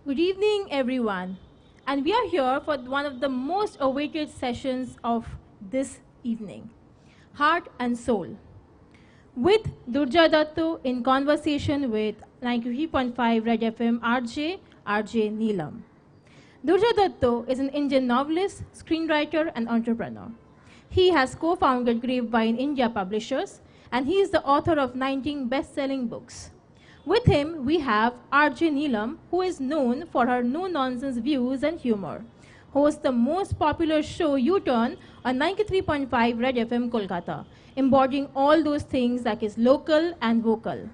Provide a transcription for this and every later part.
Good evening, everyone. And we are here for one of the most awaited sessions of this evening, Heart and Soul, with Durjoy Datta in conversation with 93.5 Red FM RJ Nilam. Durjoy Datta is an Indian novelist, screenwriter, and entrepreneur. He has co-founded Grapevine India Publishers, and he is the author of 19 best-selling books. With him, we have RJ Nilam, who is known for her no-nonsense views and humor, hosts the most popular show U-Turn on 93.5 Red FM Kolkata, embodying all those things that is local and vocal.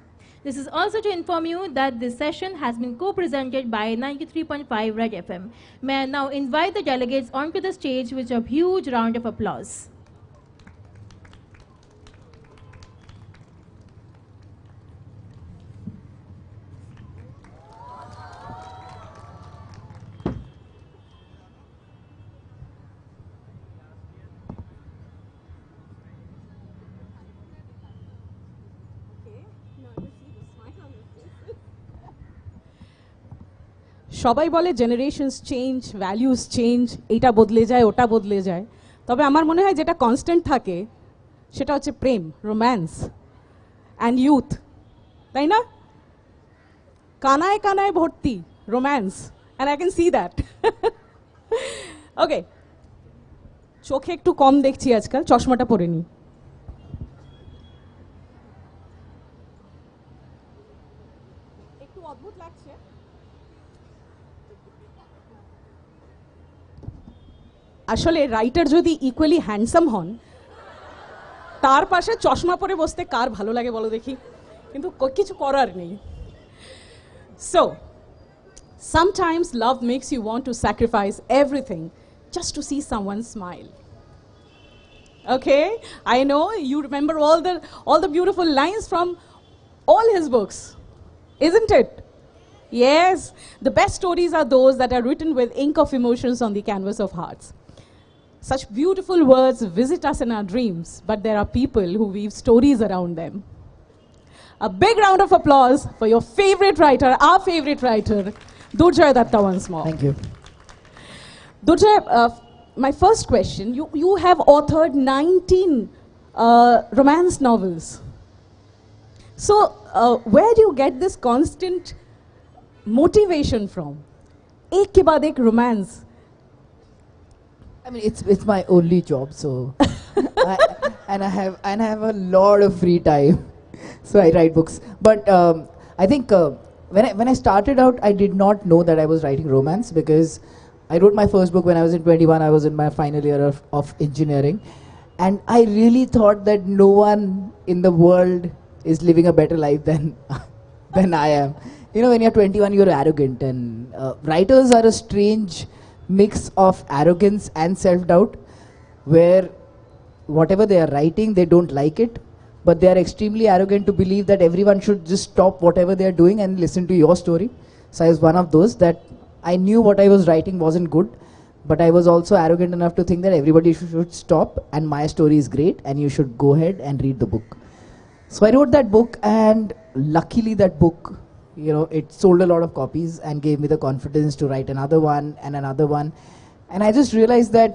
This is also to inform you that this session has been co-presented by 93.5 Red FM. May I now invite the delegates onto the stage with a huge round of applause. সবাই বলে generations change values change এইটা বদলে যায় ওটা বদলে যায় তবে আমার মনে হয় যেটা কনস্ট্যান্ট থাকে সেটা হচ্ছে প্রেম রোম্যান্স অ্যান্ড ইউথ তাই না কানায় কানায় ভর্তি romance and I can see that okay চোখে একটু কম দেখছি আজকাল চশমাটা পরে নিই একটু অদ্ভুত লাগছে আসলে রাইটার যদি ইকুয়ালি হ্যান্ডসাম হন তার পাশে চশমা পরে বসতে কার ভালো লাগে বলো দেখি কিন্তু কিছু করার নেই so sometimes love makes you want to sacrifice everything just to see someone smile okay I know you remember all the beautiful lines from all his books isn't it yes the best stories are those that are written with ink of emotions on the canvas of hearts. Such beautiful words visit us in our dreams, but there are people who weave stories around them. A big round of applause for your favorite writer, our favorite writer, Durjoy Datta once more. Thank you. Durjoy, my first question, you have authored 19 romance novels. So where do you get this constant motivation from? Ek ke baad ek romance. I mean, it's my only job, so I have a lot of free time, so I write books. But I think when I started out, I did not know that I was writing romance because I wrote my first book when I was in 21. I was in my final year of engineering, and I really thought that no one in the world is living a better life than I am. You know, when you're 21, you're arrogant, and writers are a strange mix of arrogance and self-doubt, where whatever they are writing, they don't like it, but they are extremely arrogant to believe that everyone should just stop whatever they are doing and listen to your story. So I was one of those that I knew what I was writing wasn't good, but I was also arrogant enough to think that everybody should stop and my story is great and you should go ahead and read the book. So I wrote that book, and luckily that book, you know, it sold a lot of copies and gave me the confidence to write another one and another one. And I just realized that,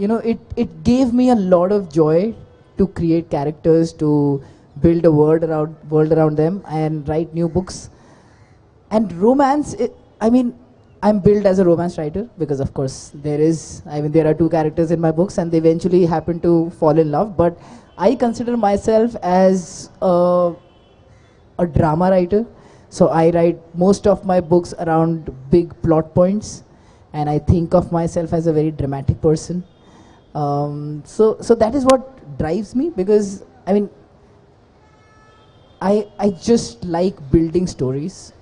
you know, it gave me a lot of joy to create characters, to build a world around them and write new books. And romance, I mean, I'm billed as a romance writer because of course there are two characters in my books and they eventually happen to fall in love. But I consider myself as a drama writer. So I write most of my books around big plot points, and I think of myself as a very dramatic person. So that is what drives me, because I mean, I just like building stories,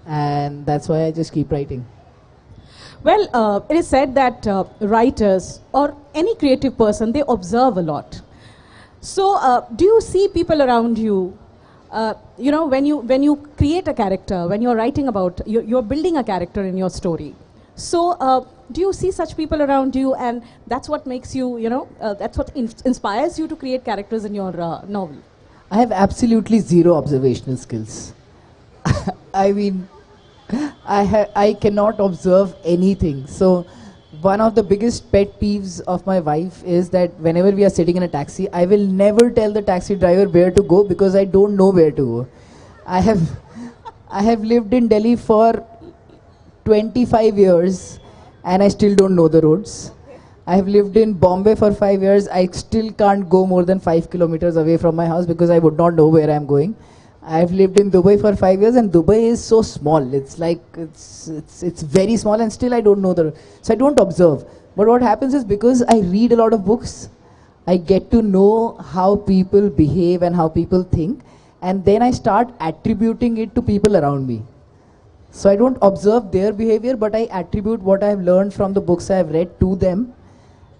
and that's why I just keep writing. Well, it is said that writers or any creative person, they observe a lot. So do you see people around you? You know, when you create a character, when you're writing about, you're building a character in your story. So do you see such people around you, and that's what makes you, you know, that's what inspires you to create characters in your novel? I have absolutely zero observational skills. I mean, I cannot observe anything. So one of the biggest pet peeves of my wife is that whenever we are sitting in a taxi, I will never tell the taxi driver where to go because I don't know where to go. I have I have lived in Delhi for 25 years and I still don't know the roads. I have lived in Bombay for 5 years. I still can't go more than 5 kilometers away from my house because I would not know where I'm going. I've lived in Dubai for 5 years and Dubai is so small. It's like, it's very small and still I don't know so I don't observe. But what happens is because I read a lot of books, I get to know how people behave and how people think, and then I start attributing it to people around me. So I don't observe their behavior, but I attribute what I've learned from the books I've read to them,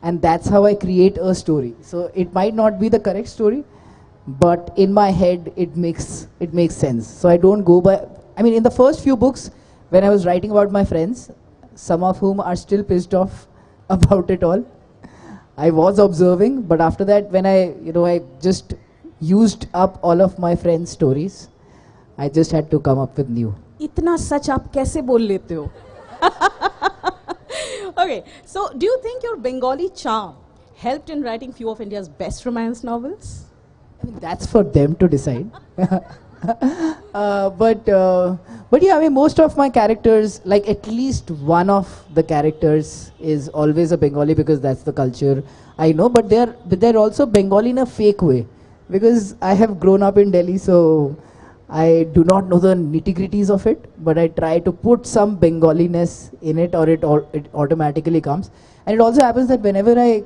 and that's how I create a story. So it might not be the correct story, but in my head it makes sense. So I don't go by, I mean, in the first few books when I was writing about my friends, some of whom are still pissed off about it all, I was observing, but after that when I just used up all of my friends' stories, I just had to come up with new. इतना सच आप कैसे बोल लेते हो? Okay, so do you think your Bengali charm helped in writing few of India's best romance novels? I mean, that's for them to decide. But yeah, I mean, most of my characters, like at least one of the characters is always a Bengali because that's the culture I know, but they're also Bengali in a fake way because I have grown up in Delhi, so I do not know the nitty-gritties of it, but I try to put some Bengaliness in it, or it automatically comes. And it also happens that whenever I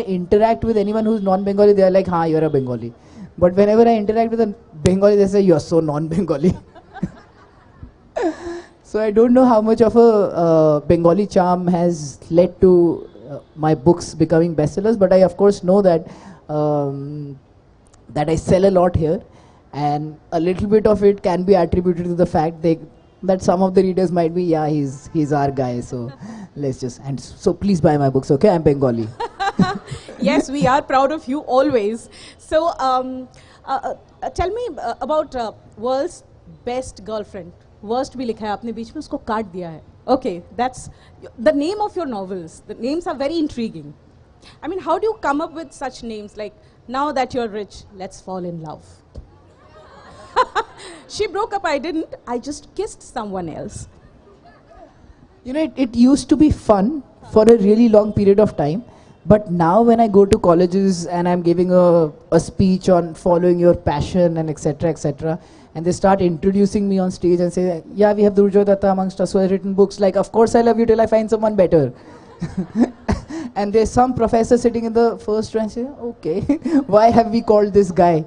interact with anyone who's non-Bengali, they are like, "Ha, you're a Bengali." But whenever I interact with a Bengali, they say, "You're so non-Bengali." So I don't know how much of a Bengali charm has led to my books becoming bestsellers, but I of course know that that I sell a lot here. And a little bit of it can be attributed to the fact that some of the readers might be, yeah, he's our guy, so let's just, and so please buy my books, okay? I'm Bengali. Yes, we are proud of you always. So tell me about world's best girlfriend. Worst भी लिखा है आपने बीच में उसको काट दिया है. Okay, that's the name of your novels. The names are very intriguing. I mean, how do you come up with such names like, now that you're rich, let's fall in love? She broke up, I didn't. I just kissed someone else. You know, it used to be fun for a really long period of time. But now when I go to colleges and I'm giving a speech on following your passion and etc., and they start introducing me on stage and say, yeah, we have Durjoy Datta amongst us who has written books like, of course I love you till I find someone better. And there's some professor sitting in the first row and say, okay, why have we called this guy?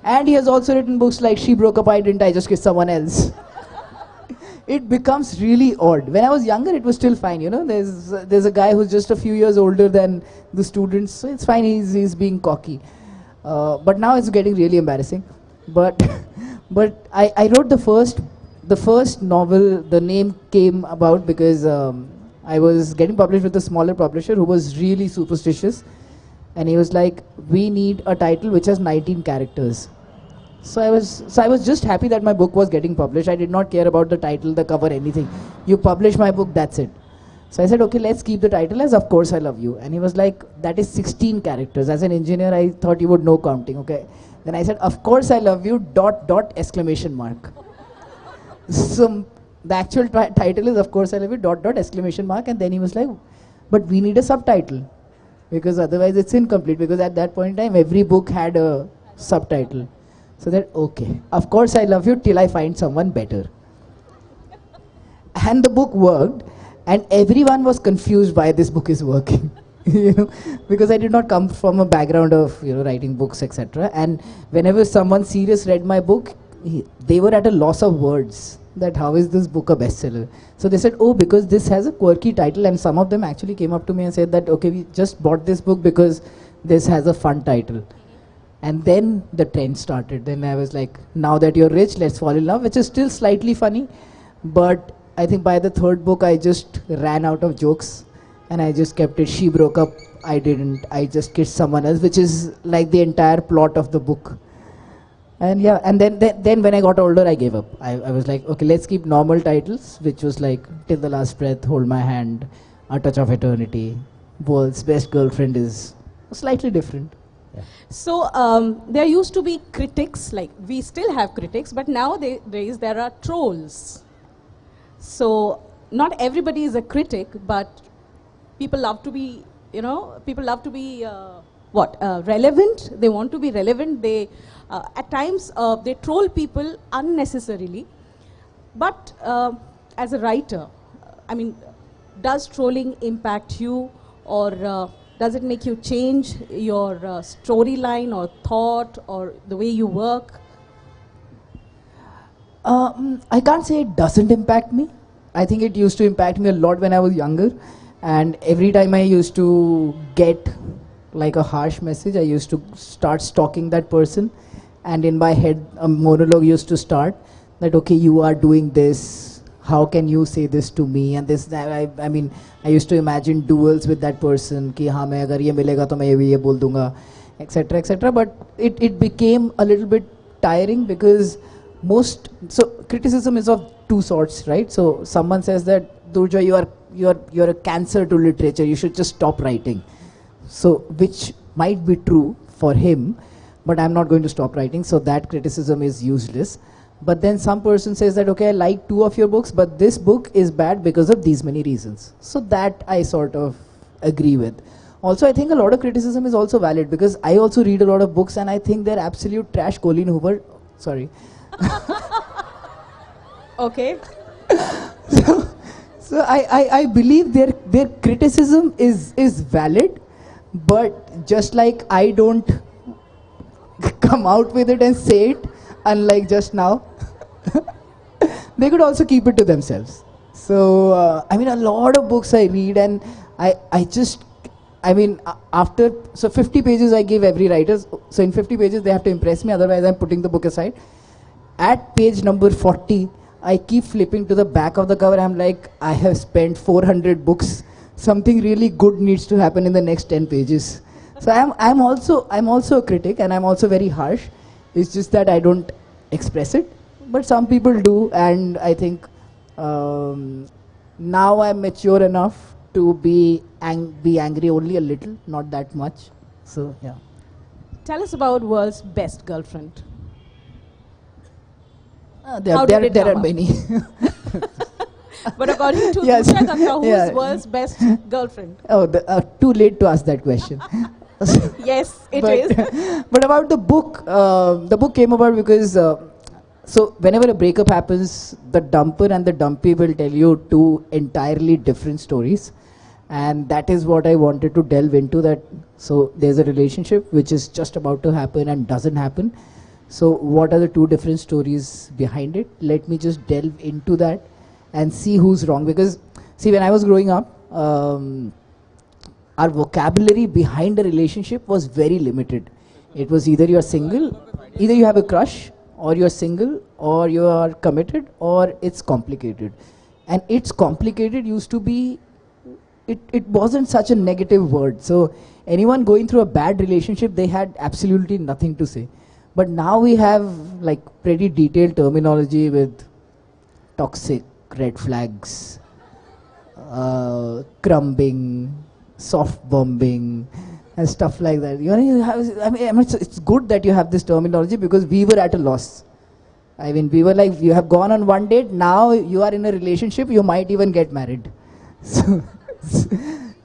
And he has also written books like She Broke Up, I Didn't, I Just Kissed Someone Else. It becomes really odd. When I was younger, it was still fine, you know. There's a guy who's just a few years older than the students, so it's fine, he's being cocky. But now it's getting really embarrassing. But I wrote the first novel, the name came about because I was getting published with a smaller publisher who was really superstitious. And he was like, we need a title which has 19 characters. So I was just happy that my book was getting published. I did not care about the title, the cover, anything. You publish my book, that's it. So I said, okay, let's keep the title as Of Course I Love You. And he was like, that is 16 characters. As an engineer, I thought you would know counting, okay? Then I said, Of Course I Love You, ... exclamation mark. So the actual title is Of Course I Love You, ... exclamation mark. And then he was like, but we need a subtitle. Because otherwise it's incomplete, because at that point in time, every book had a subtitle. So that, okay, Of Course I Love You till I find someone better. And the book worked, and everyone was confused why this book is working. You know, because I did not come from a background of, you know, writing books, etc. And whenever someone serious read my book, they were at a loss of words. That how is this book a bestseller? So they said, oh, because this has a quirky title, and some of them actually came up to me and said that, okay, we just bought this book because this has a fun title. And then the trend started. Then I was like, now that you're rich, let's fall in love, which is still slightly funny. But I think by the third book, I just ran out of jokes, and I just kept it, She Broke Up, I Didn't, I Just Kissed Someone Else, which is like the entire plot of the book. And yeah, and then when I got older, I gave up. I was like, okay, let's keep normal titles, which was like Till the Last Breath, Hold My Hand, A Touch of Eternity, World's Best Girlfriend is slightly different. Yeah. So there used to be critics, like we still have critics, but nowadays there are trolls. So not everybody is a critic, but people love to be, relevant. They want to be relevant. They, at times, they troll people unnecessarily. But as a writer, I mean, does trolling impact you, or does it make you change your storyline or thought or the way you work? I can't say it doesn't impact me. I think it used to impact me a lot when I was younger. And every time I used to get like a harsh message, I used to start stalking that person. And in my head, a monologue used to start that, okay, you are doing this. How can you say this to me? And this, I mean, I used to imagine duels with that person. Ki haan, main agar ye milega to main ye bol dunga, etc., etc. But it became a little bit tiring because so criticism is of two sorts, right? So someone says that, Durjoy, you're a cancer to literature. You should just stop writing. So which might be true for him, but I'm not going to stop writing. So that criticism is useless. But then some person says that, okay, I like 2 of your books, but this book is bad because of these many reasons. So that I sort of agree with. Also, I think a lot of criticism is also valid because I also read a lot of books and I think they're absolute trash. Colleen Hoover, sorry. Okay. So I believe their criticism is valid, but just like I don't come out with it and say it, unlike just now, they could also keep it to themselves. So I mean, a lot of books I read, and after 50 pages I give every writer. So in 50 pages they have to impress me, otherwise I'm putting the book aside. At page number 40, I keep flipping to the back of the cover. I'm like, I have spent 400 books. Something really good needs to happen in the next 10 pages. So I'm also a critic, and I'm also very harsh. It's just that I don't express it, but some people do, and I think now I'm mature enough to be angry only a little, not that much. So yeah. Tell us about World's Best Girlfriend. There are many. But according to Durjoy Datta, who is World's Best Girlfriend? Oh, too late to ask that question. Yes, it is. But about the book came about because so whenever a breakup happens, the dumper and the dumpy will tell you 2 entirely different stories, and that is what I wanted to delve into. That so there's a relationship which is just about to happen and doesn't happen. So what are the 2 different stories behind it? Let me just delve into that and see who's wrong. Because see, when I was growing up, our vocabulary behind a relationship was very limited. It was either you're single, either you have a crush, or you're single, or you are committed, or it's complicated. And it's complicated used to be, it wasn't such a negative word. So anyone going through a bad relationship, they had absolutely nothing to say. But now we have like pretty detailed terminology with toxic, red flags, crumbing, soft bombing, and stuff like that. It's good that you have this terminology because we were at a loss. I mean, we were like, you have gone on one date, now you are in a relationship, you might even get married.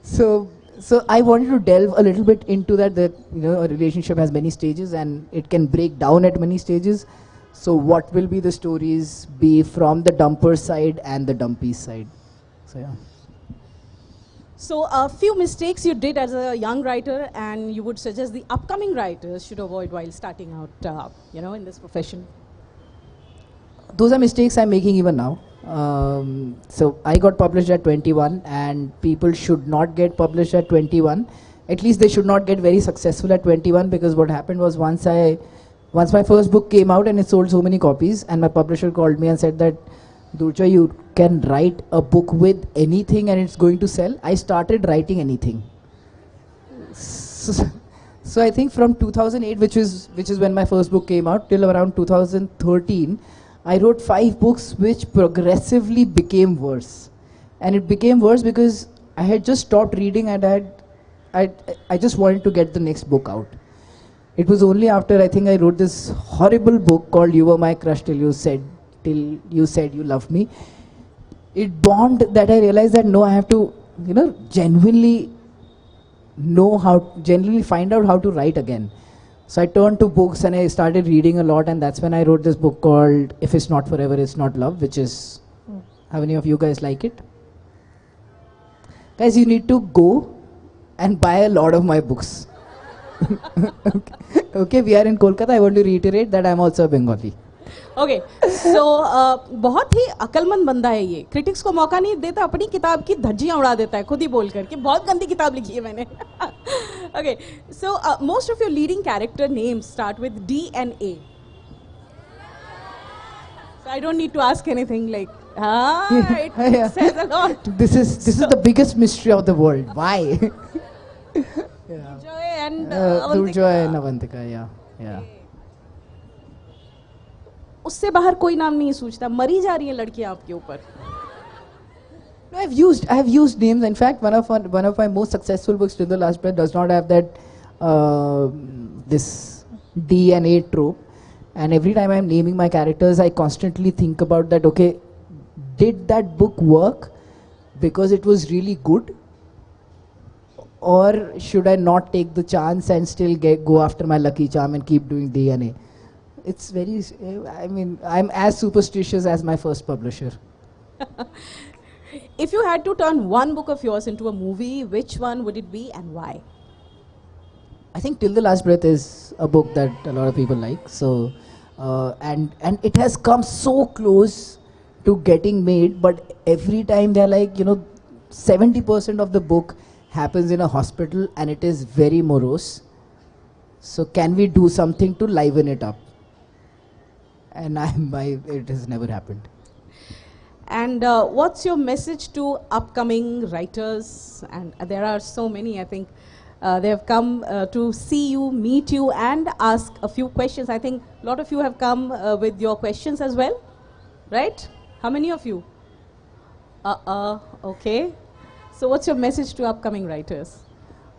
So I wanted to delve a little bit into that a relationship has many stages and it can break down at many stages. So what will be the stories be from the dumper side and the dumpy side? So yeah. So a few mistakes you did as a young writer and you would suggest the upcoming writers should avoid while starting out, in this profession. Those are mistakes I'm making even now. So I got published at 21 and people should not get published at 21. At least they should not get very successful at 21, because what happened was once my first book came out and it sold so many copies, and my publisher called me and said that, Durjoy, you can write a book with anything and it's going to sell. I started writing anything. So I think from 2008, which is when my first book came out, till around 2013, I wrote 5 books which progressively became worse. And it became worse because I had just stopped reading and I just wanted to get the next book out. It was only after I think I wrote this horrible book called You Were My Crush Till You Said You Loved Me. It dawned that I realized that no, I have to, genuinely find out how to write again. So I turned to books and I started reading a lot, and that's when I wrote this book called If It's Not Forever, It's Not Love, which is, how many of you guys like it? Guys, you need to go and buy a lot of my books. Okay, we are in Kolkata. I want to reiterate that I'm also a Bengali. Okay so बहुत ही अकलमंद बंदा है ये. Critics को मौका नहीं देता, अपनी किताब की धज्जियां उड़ा देता है खुद ही बोल करके. बहुत गंदी किताब लिखी है मैंने. Okay so most of your leading character names start with D and A. So I don't need to ask anything like it says a lot. This is the biggest mystery of the world. Why? Durjoy and Durjoy and Avantika, yeah. उससे बाहर कोई नाम नहीं सोचता. मरी जा रही है लड़कियां आपके ऊपर. No, I have used names. In fact, one of my most successful books, Till the Last Breath, does not have that this D and A trope. And every time I'm naming my characters, I constantly think about that. Okay, did that book work because it was really good, or should I not take the chance and still go after my lucky charm and keep doing D and A? It's very. I mean, I'm as superstitious as my first publisher. If you had to turn one book of yours into a movie, which one would it be and why? I think Till the Last Breath is a book that a lot of people like. So, and it has come so close to getting made, but every time they're like, 70% of the book happens in a hospital and it is very morose. So can we do something to liven it up? And it has never happened. And what's your message to upcoming writers? And there are so many, I think. They have come to see you, meet you, and ask a few questions. I think a lot of you have come with your questions as well, right? How many of you? Okay. So what's your message to upcoming writers?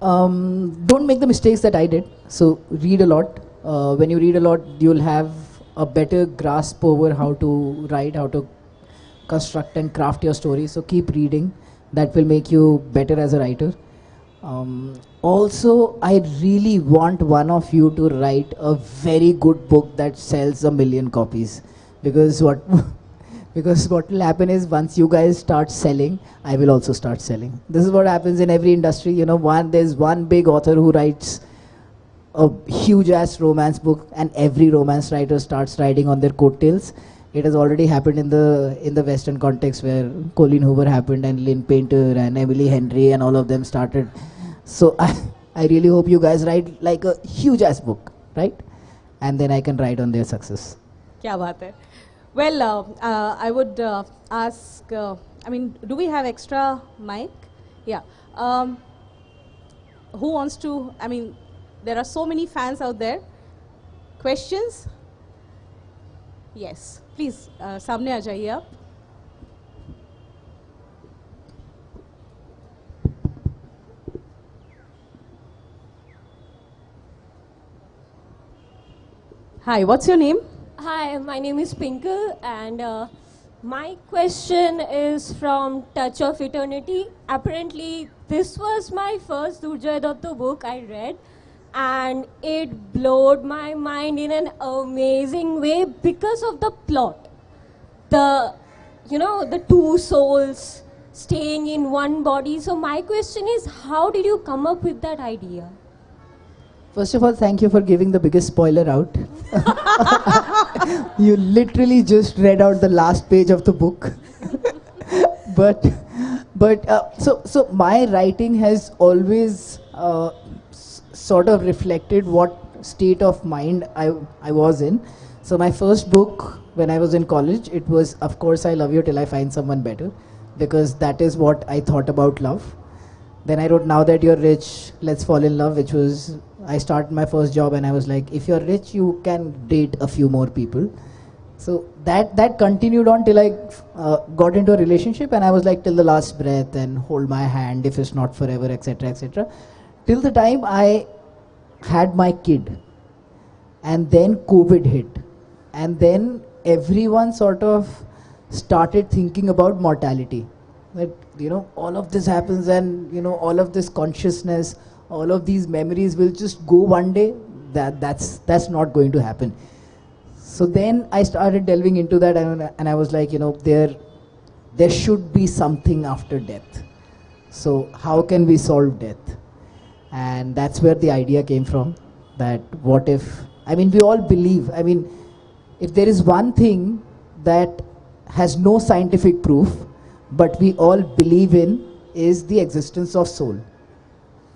Don't make the mistakes that I did. So read a lot. When you read a lot, you'll have a better grasp over how to write, how to construct and craft your story. So keep reading. That will make you better as a writer. Also, I really want one of you to write a very good book that sells 1 million copies. Because what will happen is once you guys start selling, I will also start selling. This is what happens in every industry. There's one big author who writes a huge ass romance book, and every romance writer starts writing on their coattails. It has already happened in the Western context, where Colleen Hoover happened and Lynn Painter and Emily Henry and all of them started. So I really hope you guys write like a huge ass book, right? And then I can write on their success. Kya baat hai. Well, I would ask, do we have extra mic? Yeah. Who wants to, there are so many fans out there. Questions? Yes. Please, सामने आ जाइए आप. Hi, what's your name? Hi, my name is Pinkle, and my question is from Touch of Eternity. Apparently, this was my first Durjoy Datta book I read, and it blowed my mind in an amazing way because of the plot. The two souls staying in one body. So my question is, how did you come up with that idea? First of all, thank you for giving the biggest spoiler out. You literally just read out the last page of the book. So my writing has always sort of reflected what state of mind I was in. So my first book when I was in college, it was, of course, I Love You Till I Find Someone Better, because that is what I thought about love. Then I wrote Now That You're Rich, Let's Fall in Love, which was, I started my first job and I was like, if you're rich, you can date a few more people. So that continued on till I got into a relationship, and I was like, till the last breath and hold my hand if it's not forever, etc., etc. Till the time I had my kid, and then COVID hit, and then everyone sort of started thinking about mortality. That, you know, all of this happens, and, you know, all of this consciousness, all of these memories will just go one day. That's not going to happen. So then I started delving into that, and I was like, you know, there should be something after death. So how can we solve death? And that's where the idea came from, that what if, I mean, we all believe, I mean, if there is one thing that has no scientific proof, but we all believe in, is the existence of soul.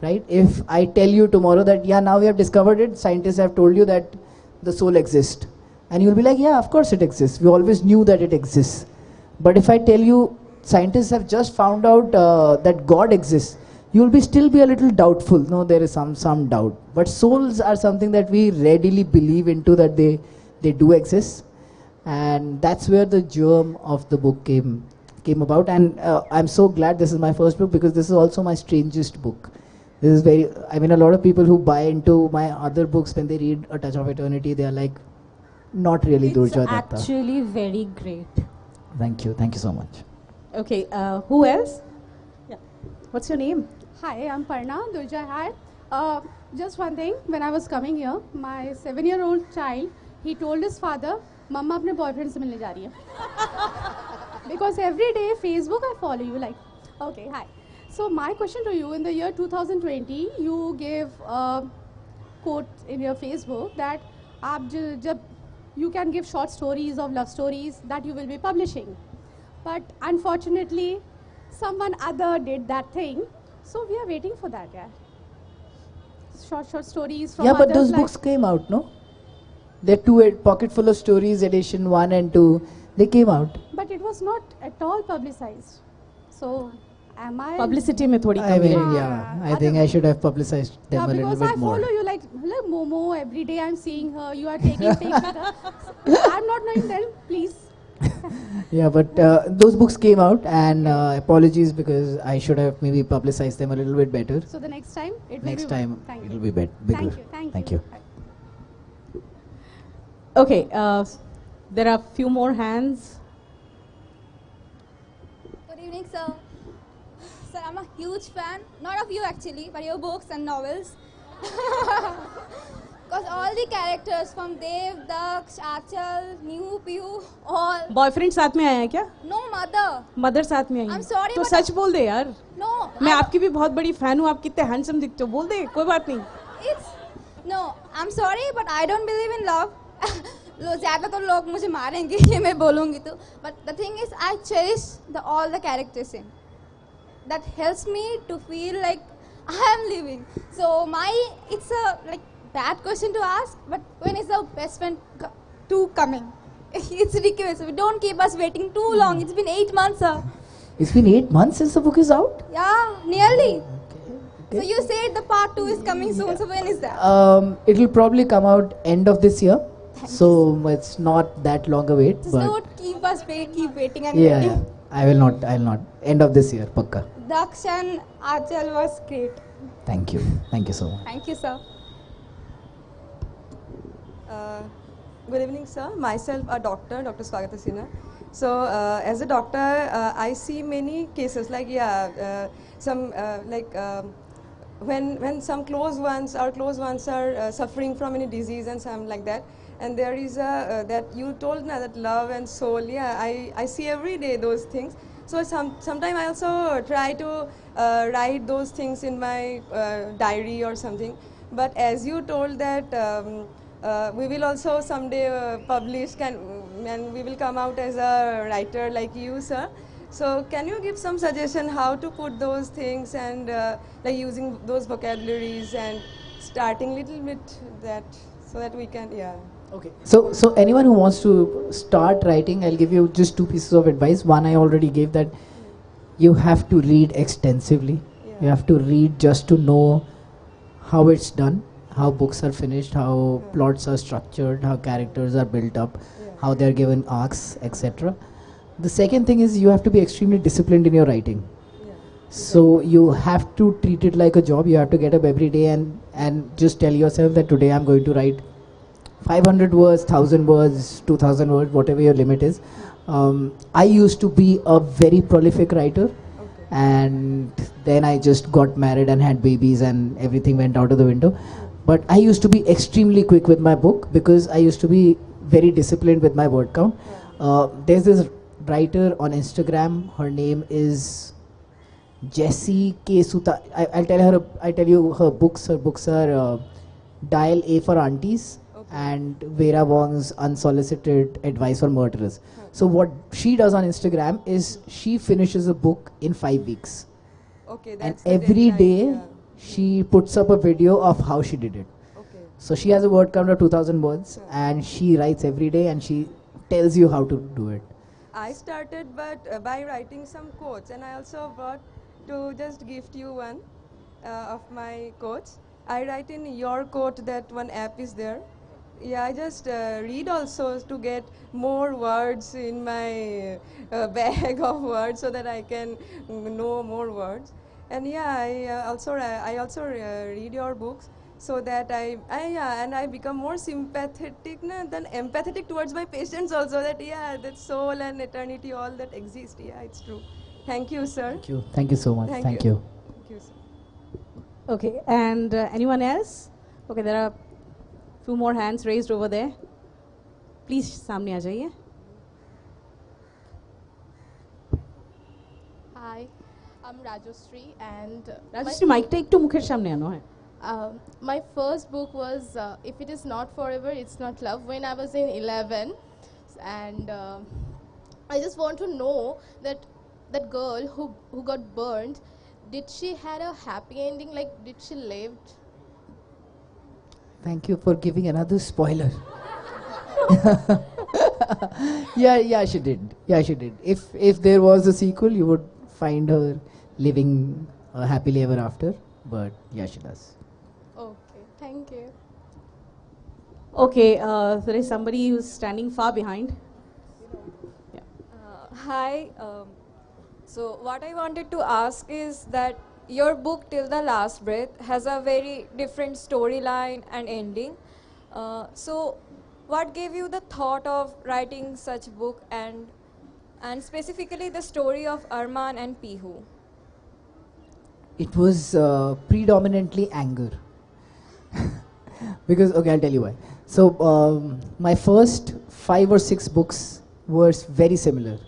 Right? If I tell you tomorrow that, yeah, now we have discovered it, scientists have told you that the soul exists. And you'll be like, yeah, of course it exists. We always knew that it exists. But if I tell you, scientists have just found out that God exists, you'll still be a little doubtful. No, there is some doubt. But souls are something that we readily believe into, that they do exist. And that's where the germ of the book came about. And I'm so glad this is my first book, because this is also my strangest book. This is very, I mean, a lot of people who buy into my other books, when they read A Touch of Eternity, they are like, not really Durjoy Datta. It's actually very great. Thank you so much. Okay, who else? Yeah. What's your name? Hi, I'm Parna, Durjoy. Hi. Just one thing, when I was coming here, my 7-year-old child, he told his father, Mama apne boyfriend se milne ja rahi hai. Because every day, Facebook, I follow you, like, okay, hi. So my question to you, in the year 2020, you gave a quote in your Facebook that you can give short stories of love stories that you will be publishing. But unfortunately, someone other did that thing. So we are waiting for that, yeah. Short stories from Yeah, but others, those like books came out, no? They're two Pocket Full of Stories, edition 1 and 2. They came out. But it was not at all publicized. So, am I... Publicity में थोड़ी I कमी mean, है. yeah, I think I should have publicized them a little because bit I more. follow you like Momo, every day I'm seeing her, you are taking things with her. I'm not knowing them, please. Yeah, but those books came out, and apologies, because I should have maybe publicized them a little bit better. So the next time, it will Next be... time, Thank it'll you. be bigger. Thank you. Okay, there are few more hands. Good evening, sir. Sir, I'm a huge fan, not of you actually, but your books and novels. Because all the characters from Dev, Daksh, Achal, New, Piyu, all. Boyfriend साथ में आया है क्या? No, mother. Mother साथ में आई I'm है? sorry, तो but- सच बोल दे यार. No. मैं आपकी भी बहुत बड़ी फैन हूँ. आप कितने हैंडसम दिखते हो. बोल दे, कोई बात नहीं. No, I'm sorry, but I don't believe in love. ज़्यादा तो लोग मुझे मारेंगे ये मैं बोलूँगी तो. But the thing is, I cherish all the characters in. That helps me to feel like I am living. So it's a like bad question to ask, but when is the best friend 2 coming? It's ridiculous. Don't keep us waiting too long. It's been 8 months, sir. It's been 8 months since the book is out? Yeah, nearly. Okay. So you said the part 2 is coming soon. So when is that? It'll probably come out end of this year. So it's not that long a wait. Just but don't keep us keep waiting and yeah, waiting. yeah, I'll not. End of this year, pakka. Daksh and Achal was great. Thank you so much. Thank you, sir. Good evening, sir. Myself, a doctor, Dr. Swagata Sinha. So, as a doctor, I see many cases like when some close ones are suffering from any disease and some like that. And there is that you told me that love and soul. Yeah, I see every day those things. So sometimes I also try to write those things in my diary or something. But as you told that we will also someday publish and we will come out as a writer like you, sir. So can you give some suggestion how to put those things and like using those vocabularies and starting little bit that so that we can, yeah. Okay. So anyone who wants to start writing, I'll give you just 2 pieces of advice. One I already gave, that you have to read extensively. Yeah. You have to read just to know how it's done, how books are finished, how plots are structured, how characters are built up, how they are given arcs, etc. The second thing is you have to be extremely disciplined in your writing. So you have to treat it like a job. You have to get up every day and just tell yourself that today I'm going to write 500 words, 1000 words, 2000 words, whatever your limit is. I used to be a very prolific writer, and then I just got married and had babies and everything went out of the window. But I used to be extremely quick with my book because I used to be very disciplined with my word count. There's this writer on Instagram. Her name is Jessie K. Suta. I tell you her books. Her books are Dial A for Aunties and Vera Wong's Unsolicited Advice for Murderers. So what she does on Instagram is she finishes a book in 5 weeks. Okay, And that's the every deadline, day yeah. she puts up a video of how she did it. Okay. So she has a word count of 2000 words and she writes every day and she tells you how to do it. I started by writing some quotes, and I also brought to just gift you one of my quotes. I write in your quote that one app is there. Yeah, I just read also to get more words in my bag of words so that I can know more words. And yeah, I also read your books so that I become more sympathetic than empathetic towards my patients also. That that soul and eternity, all that exists. Yeah, it's true. Thank you, sir. Thank you. Thank you so much. Thank you. Thank you, sir. Okay, and anyone else? Okay, there are few more hands raised over there. Please, सामने आ जाइए. Hi, I'm Rajashree, and Rajashree mic take to मुखेर सामने आना है. my first book was If It Is Not Forever, It's Not Love, when I was in 11, and I just want to know that girl who got burned, did she had a happy ending? Like, did she lived? Thank you for giving another spoiler. Yeah, she did. Yeah, she did. If there was a sequel, you would find her living happily ever after. But yeah, she does. Okay, thank you. Okay, there is somebody who's standing far behind. Hi. So what I wanted to ask is that your book Till the Last Breath has a very different storyline and ending. So what gave you the thought of writing such book, and specifically the story of Arman and Pihu? It was predominantly anger. Because, okay, I'll tell you why. So my first 5 or 6 books were very similar.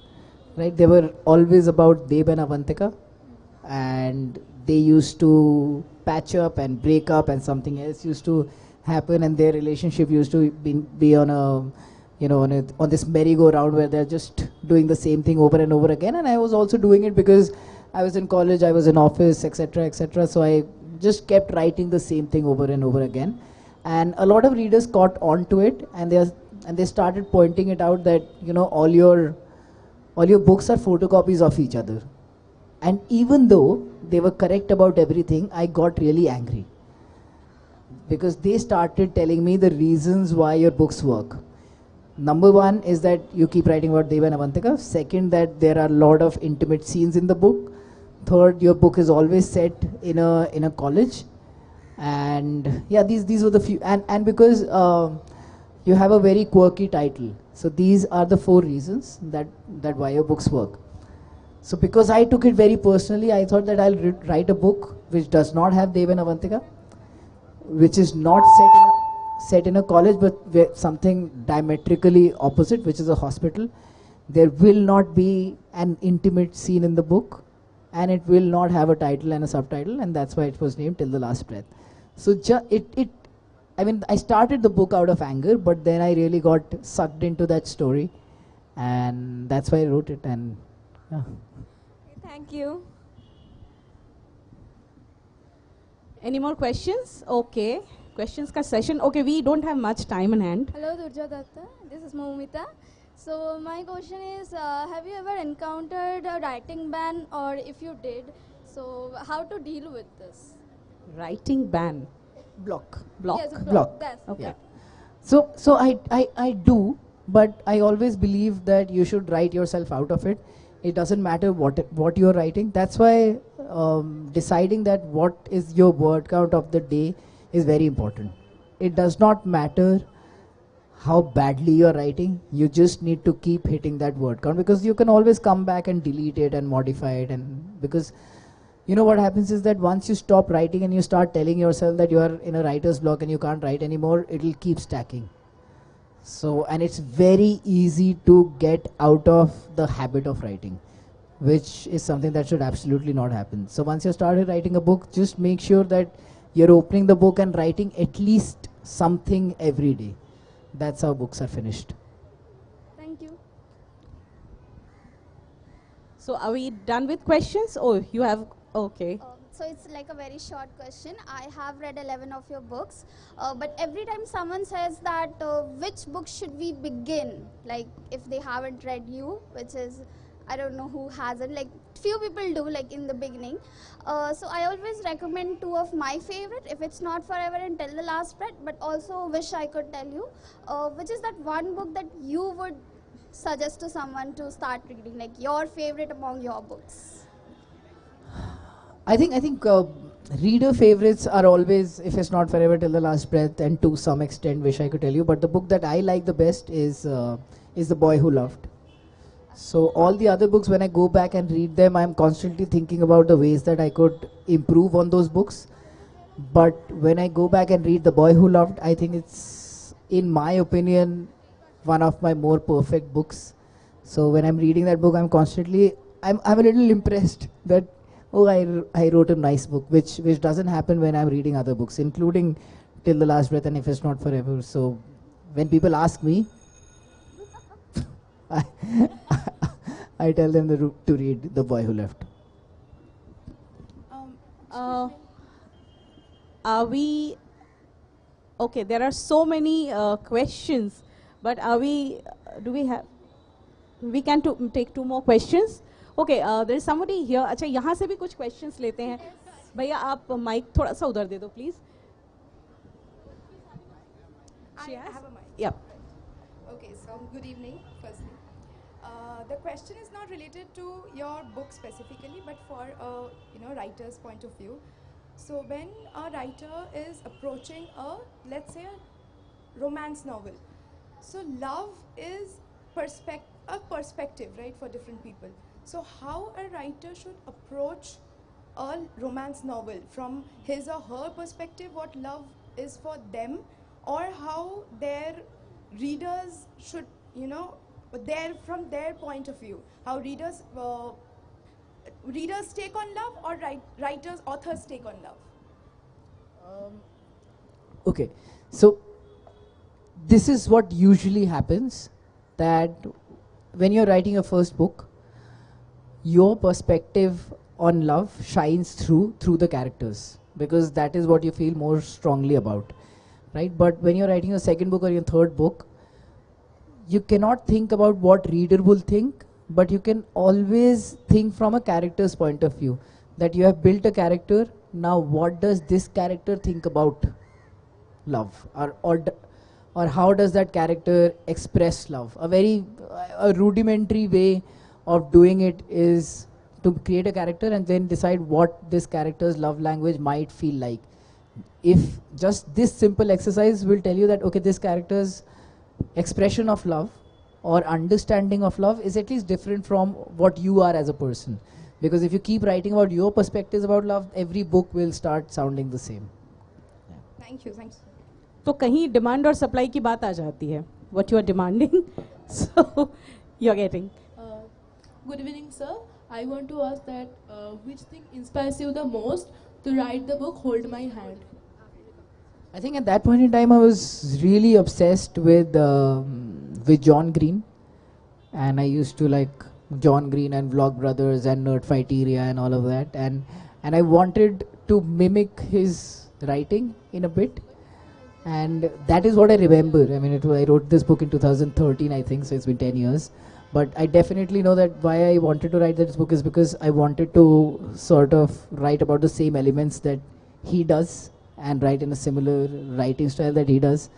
Right? They were always about Deb and Avantika, and they used to patch up and break up, and something else used to happen, and their relationship used to be on on this merry-go-round where they're just doing the same thing over and over again. And I was also doing it because I was in college, I was in office, etc., etc. So I just kept writing the same thing over and over again, and a lot of readers caught on to it, and they started pointing it out that all your books are photocopies of each other. And even though they were correct about everything, I got really angry. Because they started telling me the reasons why your books work. Number 1 is that you keep writing about Deva and Avantika. Second, that there are a lot of intimate scenes in the book. Third, your book is always set in a college. And yeah, these were the few. And because you have a very quirky title. So these are the 4 reasons that why your books work. So because I took it very personally, I thought that I'll write a book which does not have Dev and Avantika, which is not set in a college, but something diametrically opposite, which is a hospital. There will not be an intimate scene in the book, and it will not have a title and a subtitle, and that's why it was named Till the Last Breath. So I started the book out of anger, but then I really got sucked into that story, and that's why I wrote it. And yeah. Thank you. Any more questions? Okay. Questions ka session. Okay, we don't have much time in hand. Hello, Durjoy Datta. This is Moumita. So my question is, have you ever encountered a writing ban, or if you did, so So how to deal with this? Writing ban. Block. Yes, Block. That's Okay. Yeah. So I do, but I always believe that you should write yourself out of it. It doesn't matter what you're writing. That's why deciding that what is your word count of the day is very important. It does not matter how badly you're writing. You just need to keep hitting that word count, because you can always come back and delete it and modify it. And because you know what happens is that once you stop writing and you start telling yourself that you are in a writer's block and you can't write anymore, it'll keep stacking. So, and it's very easy to get out of the habit of writing, which is something that should absolutely not happen. So once you started writing a book, just make sure that you're opening the book and writing at least something every day. That's how books are finished. Thank you. So are we done with questions? Oh, you have, okay. So it's like a very short question. I have read 11 of your books, but every time someone says that which book should we begin, like if they haven't read you, which is, I don't know who hasn't, like few people do, like in the beginning. So I always recommend two of my favorite, if it's not Forever and Till the Last Breath, but also Wish I Could Tell You, which is that one book that you would suggest to someone to start reading, like your favorite among your books. I think reader favorites are always, if it's not Forever Till the Last Breath, and to some extent Wish I Could Tell You. But the book that I like the best is The Boy Who Loved. So all the other books, when I go back and read them, I'm constantly thinking about the ways that I could improve on those books. But when I go back and read The Boy Who Loved, I think it's, in my opinion, one of my more perfect books. So when I'm reading that book, I'm a little impressed that, oh, I wrote a nice book, which doesn't happen when I'm reading other books, including Till the Last Breath and If It's Not Forever. So when people ask me, I tell them to read The Boy Who Left. Are we, okay, there are so many questions, but we can take two more questions. Okay, there is somebody here. अच्छा, यहाँ से भी कुछ questions लेते हैं. भैया आप mic थोड़ा सा उधर दे दो, please. I have a mic. Yeah. Okay, so good evening, firstly. The question is not related to your book specifically, but for a writer's point of view. So when a writer is approaching let's say a romance novel, so love is a perspective, right, for different people. So how a writer should approach a romance novel from his or her perspective, what love is for them, or how their readers should, from their point of view, how readers take on love, or authors take on love? Okay, so this is what usually happens, that when you're writing a first book, your perspective on love shines through the characters, because that is what you feel more strongly about, right? But when you're writing a second book or your third book, you cannot think about what reader will think, but you can always think from a character's point of view, that you have built a character. Now what does this character think about love, or how does that character express love? A rudimentary way of doing it is to create a character and then decide what this character's love language might feel like. If just this simple exercise will tell you that, okay, this character's expression of love or understanding of love is at least different from what you are as a person. Because if you keep writing about your perspectives about love, every book will start sounding the same. Thank you. तो कहीं demand और supply की बात आ जाती है. What you are demanding, so you are getting. Good evening, sir. I want to ask that which thing inspires you the most to write the book Hold My Hand? I think at that point in time I was really obsessed with John Green, and I used to like John Green and Vlogbrothers and Nerdfighteria and all of that, and I wanted to mimic his writing in a bit, and that is what I remember. I mean, I wrote this book in 2013, I think, so it's been 10 years. But I definitely know that why I wanted to write this book is because I wanted to sort of write about the same elements that he does and write in a similar writing style that he does.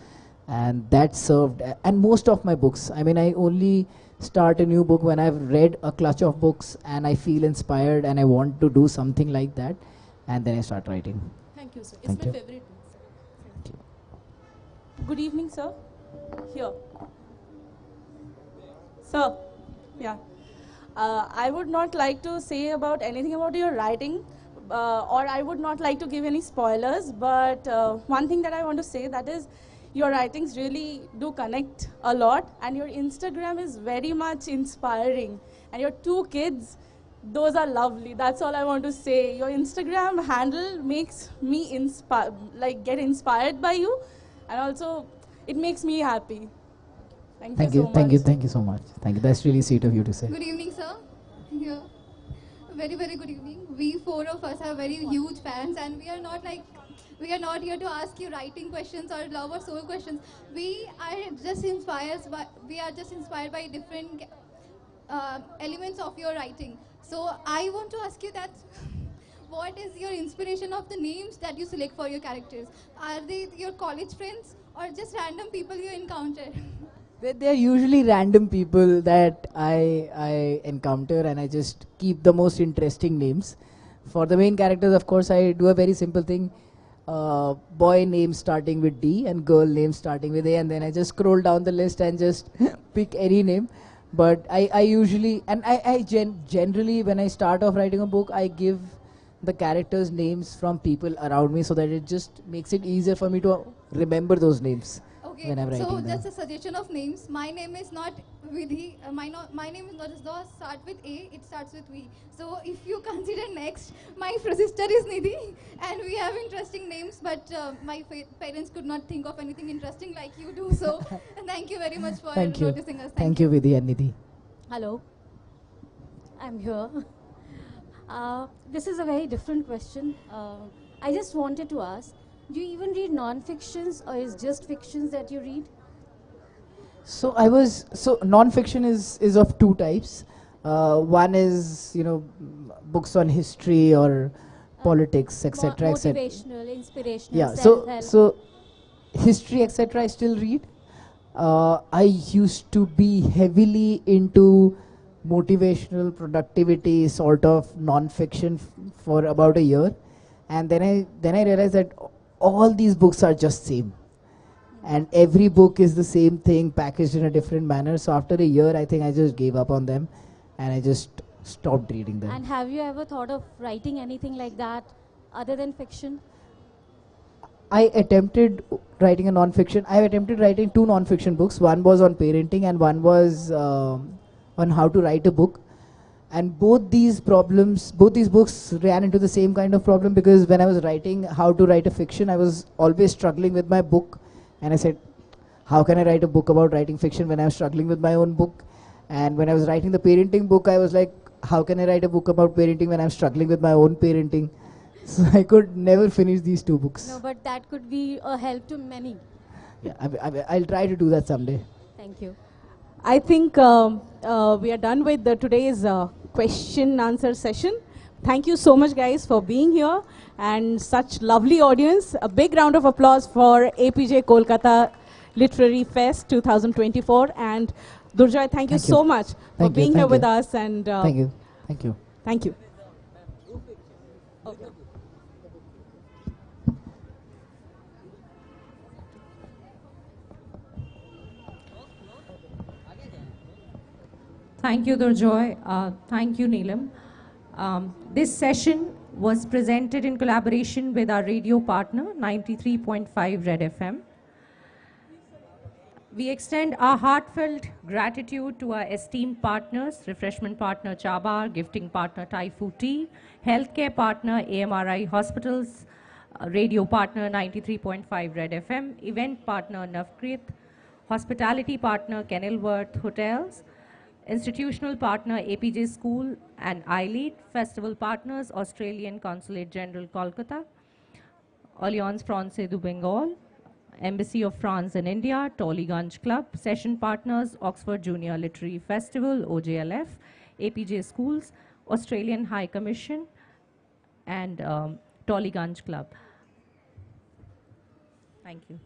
And that served. And most of my books, I mean, I only start a new book when I've read a clutch of books and I feel inspired and I want to do something like that. And then I start writing. Thank you, sir. It's Thank my you. favorite book. Thank you. Good evening, sir. Here. Sir, yeah. I would not like to say about anything about your writing, or I would not like to give any spoilers, but one thing that I want to say, that is your writings really do connect a lot, and your Instagram is very much inspiring. And your 2 kids, those are lovely. That's all I want to say. Your Instagram handle makes me get inspired by you, and also it makes me happy. Thank you so much. Thank you so much. Thank you. That's really sweet of you to say. Good evening, sir. Yeah. Very, very good evening. We 4 of us are very huge fans, and we are not here to ask you writing questions or love or soul questions. We are just inspired by different elements of your writing. So I want to ask you that what is your inspiration of the names that you select for your characters? Are they your college friends or just random people you encounter? They're usually random people that I encounter, and I just keep the most interesting names. For the main characters, of course, I do a very simple thing. Boy name starting with D and girl name starting with A, and then I just scroll down the list and just pick any name. But I usually, and generally when I start off writing a book, I give the characters names from people around me so that it just makes it easier for me to remember those names. Okay, When I'm writing so them. just a suggestion of names. My name is not Vidhi. My name is not start with A. It starts with V. So if you consider next, my sister is Nidhi, and we have interesting names. But my parents could not think of anything interesting like you do. So thank you very much for Thank you. noticing us. Thank you, Vidhi and Nidhi. Hello, I'm here. This is a very different question. I just wanted to ask, do you even read non-fictions or is just fictions that you read? So non-fiction is of 2 types. One is books on history or politics, etc., etc. Motivational, inspirational, Yeah. self-help. So history, etc. I still read. I used to be heavily into motivational productivity sort of non-fiction for about a year, and then I realized that all these books are just same, and every book is the same thing packaged in a different manner. So after a year, I think I just gave up on them, and I just stopped reading them. And have you ever thought of writing anything like that other than fiction? I attempted writing a non-fiction. I attempted writing 2 non-fiction books. One was on parenting, and one was on how to write a book. And both these books ran into the same kind of problem, because when I was writing how to write a fiction, I was always struggling with my book. And I said, how can I write a book about writing fiction when I'm struggling with my own book? And when I was writing the parenting book, I was like, how can I write a book about parenting when I'm struggling with my own parenting? So I could never finish these 2 books. No, but that could be a help to many. Yeah, I'll try to do that someday. Thank you. I think we are done with today's question answer session. Thank you so much, guys, for being here and such lovely audience. A big round of applause for Apeejay Kolkata Literary Fest 2024. And Durjoy, thank you so much for being here with us. And Thank you. Thank you. Thank you. Okay. Thank you, Durjoy. Thank you, Nilam. This session was presented in collaboration with our radio partner, 93.5 Red FM. We extend our heartfelt gratitude to our esteemed partners, refreshment partner Chabar, gifting partner Taifu Tea, healthcare partner AMRI Hospitals, radio partner 93.5 Red FM, event partner Navkrit, hospitality partner Kenilworth Hotels, institutional partner Apeejay School and iLead, festival partners Australian Consulate General Kolkata, Alliance Francaise du Bengal, Embassy of France in India, Tollygunge Club, session partners, Oxford Junior Literary Festival, OJLF, APJ Schools, Australian High Commission, and Tollygunge Club. Thank you.